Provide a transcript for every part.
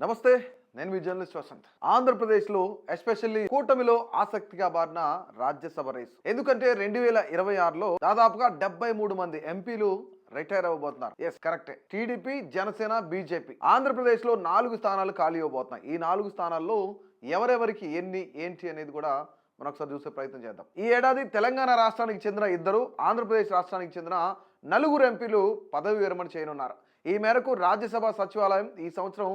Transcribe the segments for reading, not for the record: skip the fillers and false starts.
నమస్తే, నేను మీ జర్నలిస్ట్ వసంత్. ఆంధ్రప్రదేశ్లో ఎస్పెషల్లీ కూటమిలో ఆసక్తిగా మారిన రాజ్యసభ రేసు. ఎందుకంటే 2026లో దాదాపుగా 73 మంది ఎంపీలు రిటైర్ అవ్వబోతున్నారు. ఎస్, కరెక్టే. టీడీపీ, జనసేన, బీజేపీ ఆంధ్రప్రదేశ్లో 4 స్థానాలు ఖాళీ అవ్వబోతున్నాయి. ఈ 4 స్థానాల్లో ఎవరెవరికి ఎన్ని ఏంటి అనేది కూడా మనం ఒకసారి చూసే ప్రయత్నం చేద్దాం. ఈ ఏడాది తెలంగాణ రాష్ట్రానికి చెందిన 2, ఆంధ్రప్రదేశ్ రాష్ట్రానికి చెందిన 4 ఎంపీలు పదవి విరమణ చేయనున్నారు. ఈ మేరకు రాజ్యసభ సచివాలయం ఈ సంవత్సరం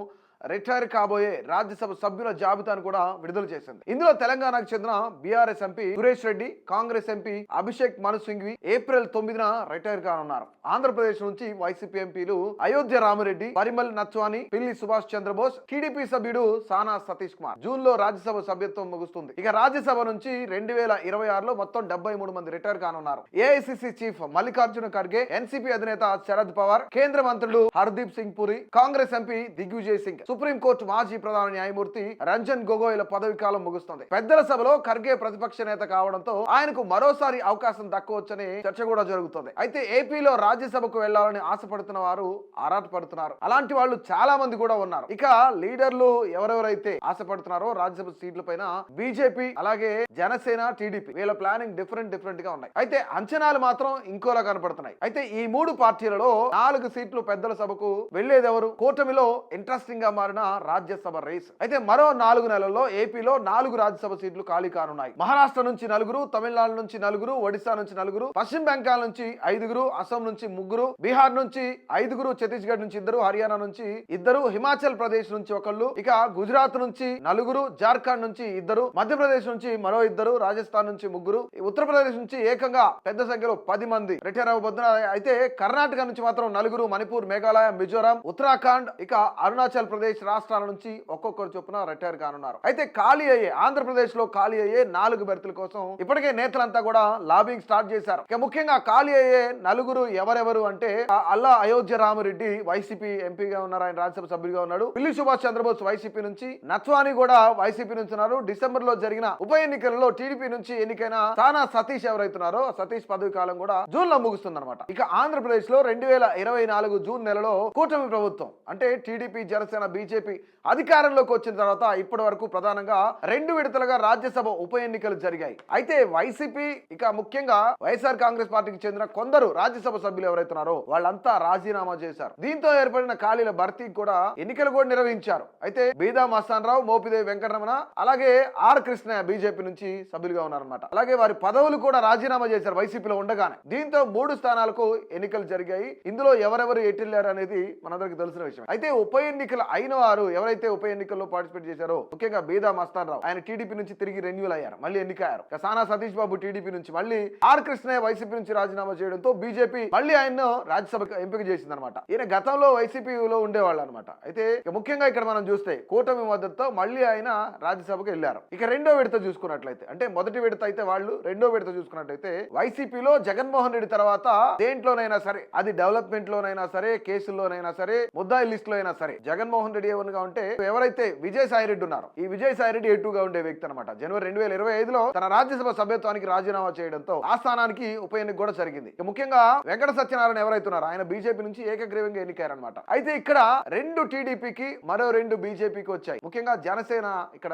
రిటైర్ కాబోయే రాజ్యసభ సభ్యుల జాబితాను కూడా విడుదల చేసింది. ఇందులో తెలంగాణకు చెందిన BRS MP Suresh Reddy, Congress MP Abhishek Manu Singhvi April 9న రిటైర్ కానున్నారు. ఆంధ్రప్రదేశ్ నుంచి వైసీపీ ఎంపీలు అయోధ్య రామిరెడ్డి, పరిమల్ నత్వాని, పిల్లి సుభాష్ చంద్రబోస్, టీడీపీ సభ్యుడు సానా సతీష్ కుమార్. జూన్ లో రాజ్యసభ సభ్యత్వం ముగుస్తుంది. ఇక రాజ్యసభ నుంచి 2026లో మొత్తం 73 మంది రిటైర్ కానున్నారు. AICC chief Mallikarjuna Kharge, NCP అధినేత శరద్ పవార్, కేంద్ర మంత్రులు హర్దీప్ సింగ్ పురి, కాంగ్రెస్ ఎంపీ దిగ్విజయ్ సింగ్, సుప్రీంకోర్టు మాజీ ప్రధాన న్యాయమూర్తి రంజన్ గొగోయ్ల పదవి కాలం ముగుస్తుంది. పెద్దల సభలో ఖర్గే ప్రతిపక్ష నేత కావడంతో ఆయనకు మరోసారి అవకాశం దక్కవచ్చని చర్చ కూడా జరుగుతుంది. అయితే ఏపీలో రాజ్యసభకు వెళ్లాలని ఆశపడుతున్న వారు ఆరాటపడుతున్నారు. అలాంటి వాళ్ళు చాలా మంది కూడా ఉన్నారు. ఇక లీడర్లు ఎవరెవరైతే ఆశపడుతున్నారో రాజ్యసభ సీట్ల పైన బీజేపీ, అలాగే జనసేన, టీడీపీ వీళ్ళ ప్లానింగ్ డిఫరెంట్ గా ఉన్నాయి. అయితే అంచనాలు మాత్రం ఇంకోలా కనపడుతున్నాయి. అయితే ఈ 3 పార్టీలలో 4 సీట్లు పెద్దల సభకు వెళ్లేదెవరు? కూటమిలో ఇంట్రెస్టింగ్ గా మారిన రాజ్యసభ రేస్. అయితే మరో 4 నెలల్లో ఏపీలో 4 రాజ్యసభ సీట్లు ఖాళీ కానున్నాయి. మహారాష్ట్ర నుంచి 4, తమిళనాడు నుంచి 4, ఒడిశా నుంచి 4, పశ్చిమ బెంగాల్ నుంచి 5, అస్సాం నుంచి 3, బీహార్ నుంచి 5, ఛత్తీస్గఢ్ నుంచి 2, హర్యానా నుంచి 2, హిమాచల్ ప్రదేశ్ నుంచి 1, ఇక గుజరాత్ నుంచి 4, జార్ఖండ్ నుంచి 2, మధ్యప్రదేశ్ నుంచి మరో 2, రాజస్థాన్ నుంచి 3, ఉత్తరప్రదేశ్ నుంచి ఏకంగా పెద్ద సంఖ్యలో 10 మంది రిటైర్ అవ్వబోతున్నారు. అయితే కర్ణాటక నుంచి మాత్రం 4, మణిపూర్, మేఘాలయ, మిజోరాం, ఉత్తరాఖండ్, ఇక అరుణాచల్ ప్రదేశ్ రాష్ట్రాల నుంచి ఒక్కొక్కరు చొప్పున రిటైర్ కానున్నారు. అయితే ఖాళీ అయ్యే ఆంధ్రప్రదేశ్ లో ఖాళీ అయ్యే 4 బెర్తుల కోసం ఇప్పటికే నేతలంతా కూడా లాబింగ్ స్టార్ట్ చేశారు. ముఖ్యంగా ఖాళీ అయ్యే 4 ఎవరెవరు అంటే అల్లా అయోధ్య రామిరెడ్డి వైసీపీ ఎంపీగా ఉన్నారు, ఆయన రాజ్యసభ సభ్యుడిగా ఉన్నాడు. పిల్లి సుభాష్ చంద్రబోస్ వైసీపీ నుంచి, నత్వాని కూడా వైసీపీ నుంచి ఉన్నారు. డిసెంబర్ లో జరిగిన ఉప ఎన్నికలలో టీడీపీ నుంచి ఎన్నికైన సానా సతీష్ ఎవరైతున్నారో సతీష్ పదవి కాలం కూడా జూన్ లో ముగుస్తుంది అనమాట. ఇక ఆంధ్రప్రదేశ్ లో 2024 జూన్ నెలలో కూటమి ప్రభుత్వం అంటే టీడీపీ, జనసేన, బీజేపీ అధికారంలోకి వచ్చిన తర్వాత ఇప్పటి వరకు ప్రధానంగా 2 విడతలుగా రాజ్యసభ ఉప ఎన్నికలు జరిగాయి. అయితే వైసీపీ, ఇక ముఖ్యంగా వైఎస్ఆర్ కాంగ్రెస్ పార్టీకి చెందిన కొందరు రాజ్యసభ సభ్యులు ఎవరైతున్నారో వాళ్ళంతా రాజీనామా చేశారు. దీంతో ఏర్పడిన ఖాళీల భర్తీకి కూడా ఎన్నికలు కూడా నిర్వహించారు. అయితే బీదా మస్తాన్ రావు, మోపిదేవి వెంకటరమణ, అలాగే ఆర్ కృష్ణ బీజేపీ నుంచి సభ్యులుగా ఉన్నారన్నమాట. అలాగే వారి పదవులు కూడా రాజీనామా చేశారు వైసీపీలో ఉండగానే. దీంతో 3 స్థానాలకు ఎన్నికలు జరిగాయి. ఇందులో ఎవరెవరు ఎట్టిల్లారు అనేది మనందరికి తెలిసిన విషయం. అయితే ఉప ఎన్నికలు అయిన వారు ఎవరైతే ఉప ఎన్నికల్లో పార్టిసిపేట్ చేశారో ముఖ్యంగా బీదా మస్తాన్ రావు, ఆయన టీడీపీ నుంచి తిరిగి రెన్యూల్ అయ్యారు, మళ్ళీ ఎన్నికయ్యారు. సానా సతీష్ బాబు టీడీపీ నుంచి, మళ్ళీ ఆర్ కృష్ణయ్య వైసీపీ నుంచి రాజీనామా చేయడంతో బీజేపీ మళ్ళీ ఆయన్ను రాజ్యసభకు ఎంపిక చేసింది అనమాట. ఈయన గతంలో వైసీపీలో ఉండేవాళ్ళు అనమాట. అయితే ముఖ్యంగా ఇక్కడ మనం చూస్తే కూటమి మద్దతుతో మళ్ళీ ఆయన రాజ్యసభకు వెళ్లారు. ఇక 2వ విడత చూసుకున్నట్లయితే, అంటే మొదటి విడత అయితే వాళ్ళు, 2వ విడత చూసుకున్నట్లయితే వైసీపీలో జగన్మోహన్ రెడ్డి తర్వాత దేంట్లోనైనా సరే, అది డెవలప్మెంట్ లోనైనా సరే, కేసుల్లోనైనా సరే, ముద్దాయి లిస్ట్ లో అయినా సరే, జగన్మోహన్ రెడ్డి ఏమనగా ఉంటే ఎవరైతే విజయసాయి రెడ్డి ఉన్నారు, ఈ విజయసాయి రెడ్డి ఎటుగా ఉండే వ్యక్తి అనమాట. జనవరి 2025లో తన రాజ్యసభ సభ్యత్వానికి రాజీనామా చేయడంతో ఆ స్థానానికి ఉప ఎన్నిక కూడా జరిగింది. ముఖ్యంగా వెంకట సత్యనారాయణ ఎవరైతున్నారు, ఆయన బీజేపీ నుంచి ఏకగ్రీవంగా ఎన్నికారనమాట. అయితే ఇక్కడ 2 టీడీపీకి, మరో 2 బీజేపీకి వచ్చాయి. ముఖ్యంగా జనసేన ఇక్కడ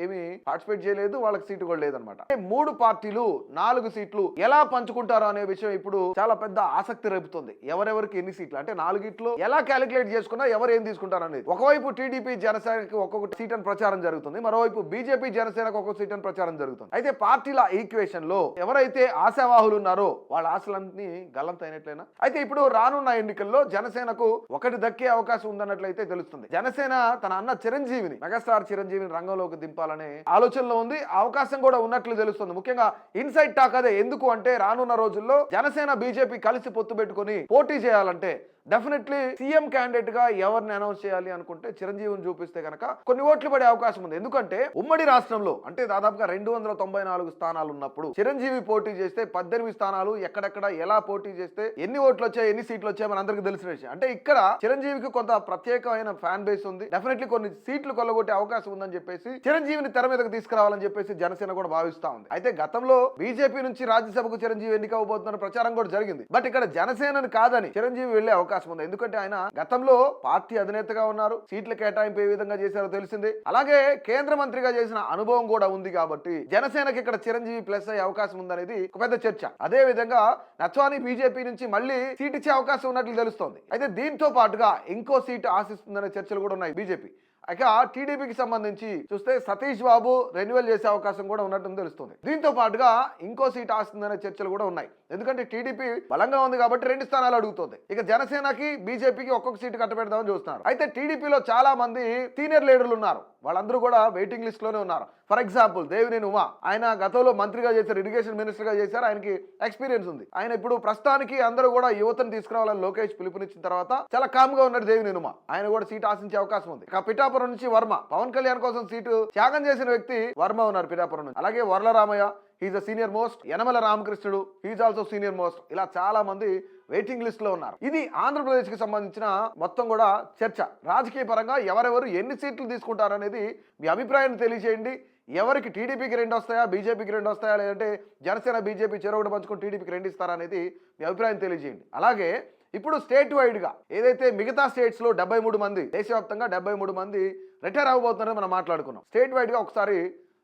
ఏమి పార్టిసిపేట్ చేయలేదు, వాళ్ళకి సీటు కూడా లేదనమాట. 3 పార్టీలు 4 సీట్లు ఎలా పంచుకుంటారో అనే విషయం ఇప్పుడు చాలా పెద్ద ఆసక్తి రేపుతుంది. ఎవరెవరికి ఎన్ని సీట్లు అంటే 4 ఎలా క్యాలిక్యులేట్ చేసుకున్నా ఎవరు ఏం తీసుకుంటారు అనేది. ఒకవైపు టీడీపీ, జనసేనకి ఒక్కొక్క సీట్ అని ప్రచారం జరుగుతుంది, మరోవైపు బీజేపీ, జనసేనకు ఒక్కొక్క సీట్ అని ప్రచారం జరుగుతుంది. అయితే పార్టీల ఈక్వేషన్ లో ఎవరైతే ఆశావాహులు ఉన్నారో వాళ్ళ ఆశలన్నీ గల్లంతైనట్లేనా? అయితే ఇప్పుడు రానున్న ఎన్నికల్లో జనసేనకు ఒకటి దక్కే అవకాశం ఉందన్నట్లయితే తెలుస్తుంది. జనసేన తన అన్న చిరంజీవిని, మెగాస్టార్ చిరంజీవిని రంగంలోకి దింపాలనే ఆలోచనలో ఉంది. అవకాశం కూడా ఉన్నట్లు తెలుస్తుంది. ముఖ్యంగా ఇన్సైడ్ టాక్ అదే. ఎందుకు అంటే రానున్న రోజుల్లో జనసేన, బీజేపీ కలిసి పొత్తు పెట్టుకుని పోటీ చేయాలంటే డెఫినెట్లీ సీఎం క్యాండిడేట్ గా ఎవరిని అనౌన్స్ చేయాలి అనుకుంటే చిరంజీవిని చూపిస్తే కనుక కొన్ని ఓట్లు పడే అవకాశం ఉంది. ఎందుకంటే ఉమ్మడి రాష్ట్రంలో అంటే దాదాపుగా 294 స్థానాలు ఉన్నప్పుడు చిరంజీవి పోటీ చేస్తే 18 స్థానాలు ఎక్కడెక్కడ ఎలా పోటీ చేస్తే ఎన్ని ఓట్లు వచ్చాయి, ఎన్ని సీట్లు వచ్చాయి మన అందరికి తెలిసిన విషయం. అంటే ఇక్కడ చిరంజీవికి కొంత ప్రత్యేకమైన ఫ్యాన్ బేస్ ఉంది. డెఫినెట్లీ కొన్ని సీట్లు కొల్లగొట్టే అవకాశం ఉందని చెప్పేసి చిరంజీవిని తెర మీదకి తీసుకురావాలని చెప్పేసి జనసేన కూడా భావిస్తా ఉంది. అయితే గతంలో బీజేపీ నుంచి రాజ్యసభకు చిరంజీవి ఎన్నిక అవబోతున్న ప్రచారం కూడా జరిగింది. బట్ ఇక్కడ జనసేనని కాదని చిరంజీవి వెళ్లే అవకాశం ఉంది. ఎందుకంటే ఆయన గతంలో పార్టీ అధినేతగా ఉన్నారు, సీట్ల కేటాయింపు ఏ విధంగా చేశారో తెలిసిందే. అలాగే కేంద్ర మంత్రిగా చేసిన అనుభవం కూడా ఉంది కాబట్టి జనసేనకి ఇక్కడ చిరంజీవి ప్లస్ అయ్యే అవకాశం ఉందనేది ఒక పెద్ద చర్చ. అదే విధంగా నత్వాని బీజేపీ నుంచి మళ్ళీ సీట్ ఇచ్చే అవకాశం ఉన్నట్లు తెలుస్తోంది. అయితే దీంతో పాటుగా ఇంకో సీటు ఆశిస్తుందనే చర్చలు కూడా ఉన్నాయి బీజేపీ. ఇక టీడీపీకి సంబంధించి చూస్తే సతీష్ బాబు రెన్యువల్ చేసే అవకాశం కూడా ఉన్నట్టు తెలుస్తుంది. దీంతో పాటుగా ఇంకో సీట్ ఆస్తుందనే చర్చలు కూడా ఉన్నాయి. ఎందుకంటే టీడీపీ బలంగా ఉంది కాబట్టి 2 స్థానాలు అడుగుతుంది. ఇక జనసేనకి బీజేపీకి ఒక్కొక్క సీటు కట్టబెడదామని చూస్తున్నారు. అయితే టీడీపీలో చాలా మంది సీనియర్ లీడర్లు ఉన్నారు, వాళ్ళందరూ కూడా వెయిటింగ్ లిస్ట్ లోనే ఉన్నారు. ఫర్ ఎగ్జాంపుల్ దేవినేని ఉమా, ఆయన గతంలో మంత్రిగా చేశారు, ఇరిగేషన్ మినిస్టర్ గా చేశారు, ఆయనకి ఎక్స్పీరియన్స్ ఉంది. ఆయన ఇప్పుడు ప్రస్తుతానికి అందరూ కూడా యువతను తీసుకురావాలని లోకేష్ పిలుపునిచ్చిన తర్వాత చాలా కామ్ గా ఉన్నాడు దేవినేని ఉమా. ఆయన కూడా సీట్ ఆశించే అవకాశం ఉంది. ఇక పిఠాపురం నుంచి వర్మ, పవన్ కళ్యాణ్ కోసం సీటు త్యాగం చేసిన వ్యక్తి వర్మ ఉన్నారు పిఠాపురం నుంచి. అలాగే Varla Ramaiah, he's a senior most. Yanamala Ramakrishnudu, he's also senior most. ఇలా చాలా మంది వెయిటింగ్ లిస్ట్ లో ఉన్నారు. ఇది ఆంధ్రప్రదేశ్ కి సంబంధించిన మొత్తం కూడా చర్చ. రాజకీయ పరంగా ఎవరెవరు ఎన్ని సీట్లు తీసుకుంటారనేది మీ అభిప్రాయాన్ని తెలియజేయండి. ఎవరికి టీడీపీకి 2 వస్తాయా, బీజేపీకి 2 వస్తాయా, లేదంటే జనసేన బీజేపీ చెరొకటి పంచుకొని టీడీపీకి 2 ఇస్తారా అనేది మీ అభిప్రాయం తెలియజేయండి. అలాగే ఇప్పుడు స్టేట్ వైడ్ గా ఏదైతే మిగతా స్టేట్స్ లో 73 మంది, దేశవ్యాప్తంగా 73 మంది రిటైర్ అవ్వబోతున్నారని మనం మాట్లాడుకున్నాం. స్టేట్ వైడ్ గా ఒకసారి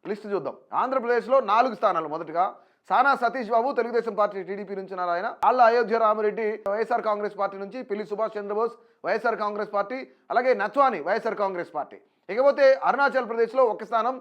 లిస్ట్ చూద్దాం. ఆంధ్రప్రదేశ్ లో 4 స్థానాలు. మొదటిగా సానా సతీష్ బాబు తెలుగుదేశం పార్టీ టీడీపీ నుంచి ఉన్నారు. ఆయన ఆళ్ళ అయోధ్య రామరెడ్డి వైఎస్ఆర్ కాంగ్రెస్ పార్టీ నుంచి, పిల్లి సుభాష్ చంద్రబోస్ వైఎస్ఆర్ కాంగ్రెస్ పార్టీ, అలాగే నత్వాని వైఎస్ఆర్ కాంగ్రెస్ పార్టీ. ఇకపోతే అరుణాచల్ ప్రదేశ్ లో 1 స్థానం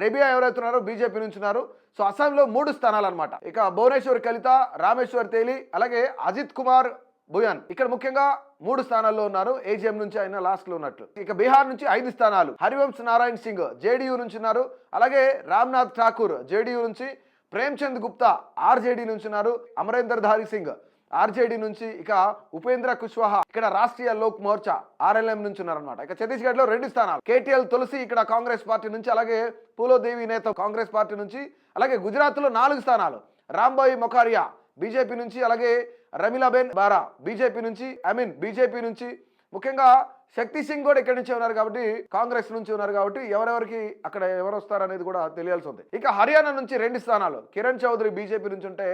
రెబియా ఎవరైతున్నారో బీజేపీ నుంచి ఉన్నారు. సో అస్సాంలో 3 స్థానాలు అనమాట. ఇక భువనేశ్వర్ కలిత, రామేశ్వర్ తేలి, అలాగే అజిత్ కుమార్ భుయాన్ ఇక్కడ ముఖ్యంగా 3 స్థానాల్లో ఉన్నారు. ఏజీఎం నుంచి ఆయన లాస్ట్ లో ఉన్నట్లు. ఇక బీహార్ నుంచి 5 స్థానాలు. హరివంశ్ నారాయణ్ సింగ్ జేడీయూ నుంచి ఉన్నారు. అలాగే రామ్నాథ్ ఠాకూర్ జేడీయూ నుంచి, ప్రేమ్చంద్ గుప్తా ఆర్జేడీ నుంచి ఉన్నారు. అమరేందర్ ధారి సింగ్ ఆర్జేడీ నుంచి, ఇక ఉపేంద్ర కుష్వాహా ఇక్కడ రాష్ట్రీయ లోక్ మోర్చా ఆర్ఎల్ఎం నుంచి ఉన్నారనమాట. ఇక ఛత్తీస్గఢ్ లో 2 స్థానాలు. కేటీఎల్ తులసి ఇక్కడ కాంగ్రెస్ పార్టీ నుంచి, అలాగే పూలోదేవి నేత కాంగ్రెస్ పార్టీ నుంచి. అలాగే గుజరాత్ లో 4 స్థానాలు. రాంబాయి మొకారియా బీజేపీ నుంచి, అలాగే రమిలాబెన్ బారా బీజేపీ నుంచి, బీజేపీ నుంచి. ముఖ్యంగా శక్తి సింగ్ కూడా ఇక్కడి నుంచే ఉన్నారు కాబట్టి, కాంగ్రెస్ నుంచి ఉన్నారు కాబట్టి ఎవరెవరికి అక్కడ ఎవరు వస్తారు అనేది కూడా తెలియాల్సి ఉంది. ఇక హర్యానా నుంచి 2 స్థానాలు. కిరణ్ చౌదరి బీజేపీ నుంచి ఉంటే,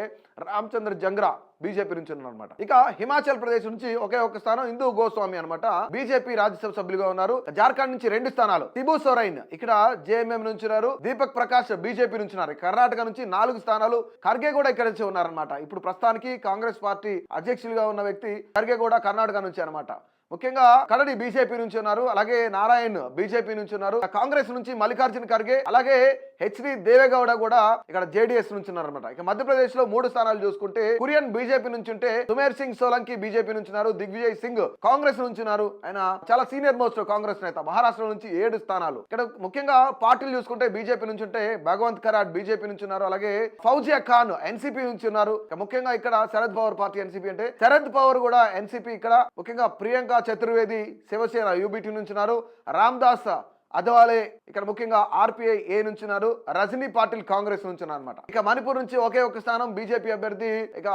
రామచంద్ర జంగ్రా బీజేపీ నుంచి ఉన్నారు అనమాట. ఇక హిమాచల్ ప్రదేశ్ నుంచి ఒకే ఒక స్థానం ఇందు గోస్వామి అనమాట, బీజేపీ రాజ్యసభ సభ్యులుగా ఉన్నారు. జార్ఖండ్ నుంచి 2 స్థానాలు. సిబు సోరైన్ ఇక్కడ జేఎంఎం నుంచి ఉన్నారు. దీపక్ ప్రకాష్ బీజేపీ నుంచి ఉన్నారు. కర్ణాటక నుంచి 4 స్థానాలు. ఖర్గే కూడా ఇక్కడ నుంచి ఉన్నారనమాట. ఇప్పుడు ప్రస్తుతానికి కాంగ్రెస్ పార్టీ అధ్యక్షులుగా ఉన్న వ్యక్తి ఖర్గే కూడా కర్ణాటక నుంచి అనమాట. ముఖ్యంగా కడడి బీజేపీ నుంచి ఉన్నారు. అలాగే నారాయణ్ బీజేపీ నుంచి ఉన్నారు. కాంగ్రెస్ నుంచి మల్లికార్జున ఖర్గే, అలాగే హెచ్డి దేవేగౌడ కూడా ఇక్కడ జేడీఎస్ నుంచి ఉన్నారు అనమాట. ఇక మధ్యప్రదేశ్ లో 3 స్థానాలు చూసుకుంటే, కురియన్ బీజేపీ నుంచి ఉంటే, సుమేర్ సింగ్ సోలంకి బీజేపీ నుంచి ఉన్నారు. దిగ్విజయ్ సింగ్ కాంగ్రెస్ నుంచి ఉన్నారు. ఆయన చాలా సీనియర్ మోస్ట్ కాంగ్రెస్ నేత. మహారాష్ట్ర నుంచి 7 స్థానాలు. ఇక్కడ ముఖ్యంగా పార్టీలు చూసుకుంటే, బీజేపీ నుంచి ఉంటే భగవంత్ కరాడ్ బీజేపీ నుంచి ఉన్నారు. అలాగే ఫౌజియా ఖాన్ ఎన్సీపీ నుంచి ఉన్నారు. ముఖ్యంగా ఇక్కడ శరద్ పవార్ పార్టీ ఎన్సీపీ అంటే శరద్ పవార్ కూడా ఎన్సీపీ. ఇక్కడ ముఖ్యంగా ప్రియాంక చతుర్వేది శివసేన యూబీటీ నుంచి ఉన్నారు. రామ్దాస్ అదవాలే ఇక్కడ ముఖ్యంగా ఆర్పిఐ ఏ నుంచి ఉన్నారు. రజనీ పాటిల్ కాంగ్రెస్ నుంచి ఉన్నారు అనమాట. ఇక మణిపూర్ నుంచి ఒకే ఒక స్థానం బీజేపీ అభ్యర్థి. ఇక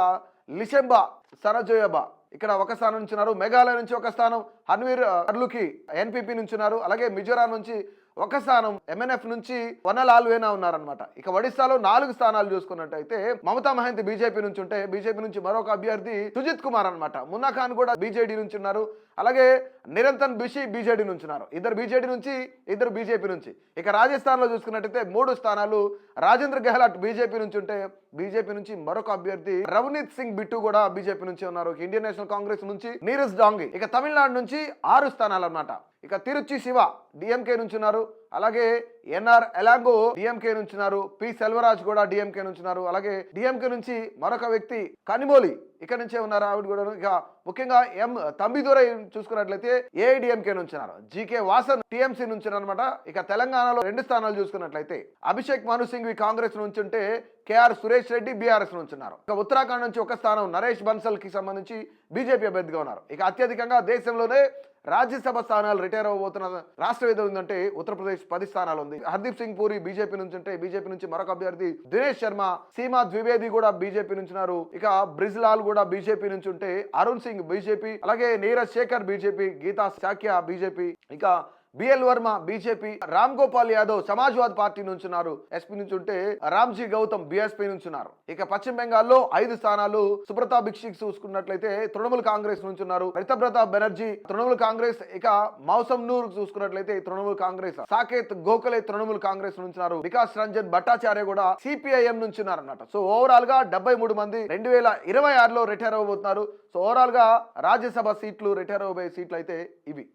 లిషెంబా సరజోయబా ఇక్కడ 1 స్థానం నుంచి ఉన్నారు. మేఘాలయ నుంచి 1 స్థానం హన్వీర్ అర్లుకి ఎన్పీపీ నుంచి ఉన్నారు. అలాగే మిజోరాం నుంచి 1 స్థానం ఎంఎన్ఎఫ్ నుంచి వనలాల్వేనా ఉన్నారనమాట. ఇక ఒడిశాలో 4 స్థానాలు చూసుకున్నట్టయితే మమతా మహంతి బీజేపీ నుంచి ఉంటే, బీజేపీ నుంచి మరొక అభ్యర్థి సుజిత్ కుమార్ అనమాట. మున్నా ఖాన్ కూడా బీజేడీ నుంచి ఉన్నారు. అలాగే నిరంతన్ బిషి బీజేడీ నుంచి ఉన్నారు. 2 బీజేడీ నుంచి, 2 బీజేపీ నుంచి. ఇక రాజస్థాన్ లో చూసుకున్నట్టయితే 3 స్థానాలు. రాజేంద్ర గెహ్లాట్ బీజేపీ నుంచి ఉంటే, బీజేపీ నుంచి మరొక అభ్యర్థి రవనీత్ సింగ్ బిట్టు కూడా బీజేపీ నుంచి ఉన్నారు. ఇండియన్ నేషనల్ కాంగ్రెస్ నుంచి నీరజ్ డాంగి. ఇక తమిళనాడు నుంచి 6 స్థానాలు అనమాట. ఇక తిరుచి శివ డిఎంకే నుంచి ఉన్నారు. అలాగే ఎన్ఆర్ ఎలాంగో డిఎంకే నుంచి ఉన్నారు. పి సెల్వరాజ్ కూడా డిఎంకే నుంచి ఉన్నారు. అలాగే డిఎంకే నుంచి మరొక వ్యక్తి కనిమోలి ఇక్కడ నుంచే ఉన్నారు, ఆవిడ కూడా. ఇక ముఖ్యంగా ఎం తంబిదురై చూసుకున్నట్లయితే ఏఐడిఎంకే నుంచి ఉన్నారు. జీకే వాసన్ టిఎంసీ నుంచి అనమాట. ఇక తెలంగాణలో 2 స్థానాలు చూసుకున్నట్లయితే అభిషేక్ మను సింఘ్వి కాంగ్రెస్ నుంచి ఉంటే, కేఆర్ సురేష్ రెడ్డి బీఆర్ఎస్ నుంచి ఉన్నారు. ఇక ఉత్తరాఖండ్ నుంచి 1 స్థానం నరేష్ బన్సల్ కి సంబంధించి బీజేపీ అభ్యర్థిగా ఉన్నారు. ఇక అత్యధికంగా దేశంలోనే రాజ్యసభ స్థానాలు రిటైర్ అవ్వబోతున్న రాష్ట్రం ఏదో ఉందంటే ఉత్తరప్రదేశ్ 10 స్థానాలు ఉంది. హర్దీప్ సింగ్ పూరి బీజేపీ నుంచి ఉంటే, బీజేపీ నుంచి మరొక అభ్యర్థి దినేష్ శర్మ, సీమా ద్వివేది కూడా బీజేపీ నుంచి ఉన్నారు. ఇక బ్రిజ్లాల్ కూడా బీజేపీ నుంచి ఉంటే, అరుణ్ సింగ్ బీజేపీ, అలాగే నీరజ్ శేఖర్ బీజేపీ, గీతా శాక్య బీజేపీ. ఇక BL Varma BJP, Ram Gopal Yadav Samajwad party నుంచి ఉన్నారు, ఎస్పీ నుంచి ఉంటే రామ్జీ గౌతమ్ బీఎస్పీ నుంచి ఉన్నారు. ఇక పశ్చిమ బెంగాల్లో 5 స్థానాలు సుబ్రతా భిక్షిక్ చూసుకున్నట్లయితే తృణమూల్ కాంగ్రెస్ నుంచి ఉన్నారు, ప్రతాప్ బెనర్జీ తృణమూల్ కాంగ్రెస్, ఇక మౌసమ్ నూర్ చూసుకున్నట్లయితే తృణమూల్ కాంగ్రెస్, సాకేత్ గోఖలే తృణమూల్ కాంగ్రెస్ నుంచి ఉన్నారు, వికాస్ రంజన్ భట్టాచార్య కూడా సిపిఐఎం నుంచి ఉన్నారు అన్నమాట. సో ఓవరాల్ గా 73 మంది 2026లో రిటైర్ అవ్వబోతున్నారు. సో ఓవరాల్ గా రాజ్యసభ సీట్లు రిటైర్ అవ్వబోయే సీట్లు అయితే ఇవి.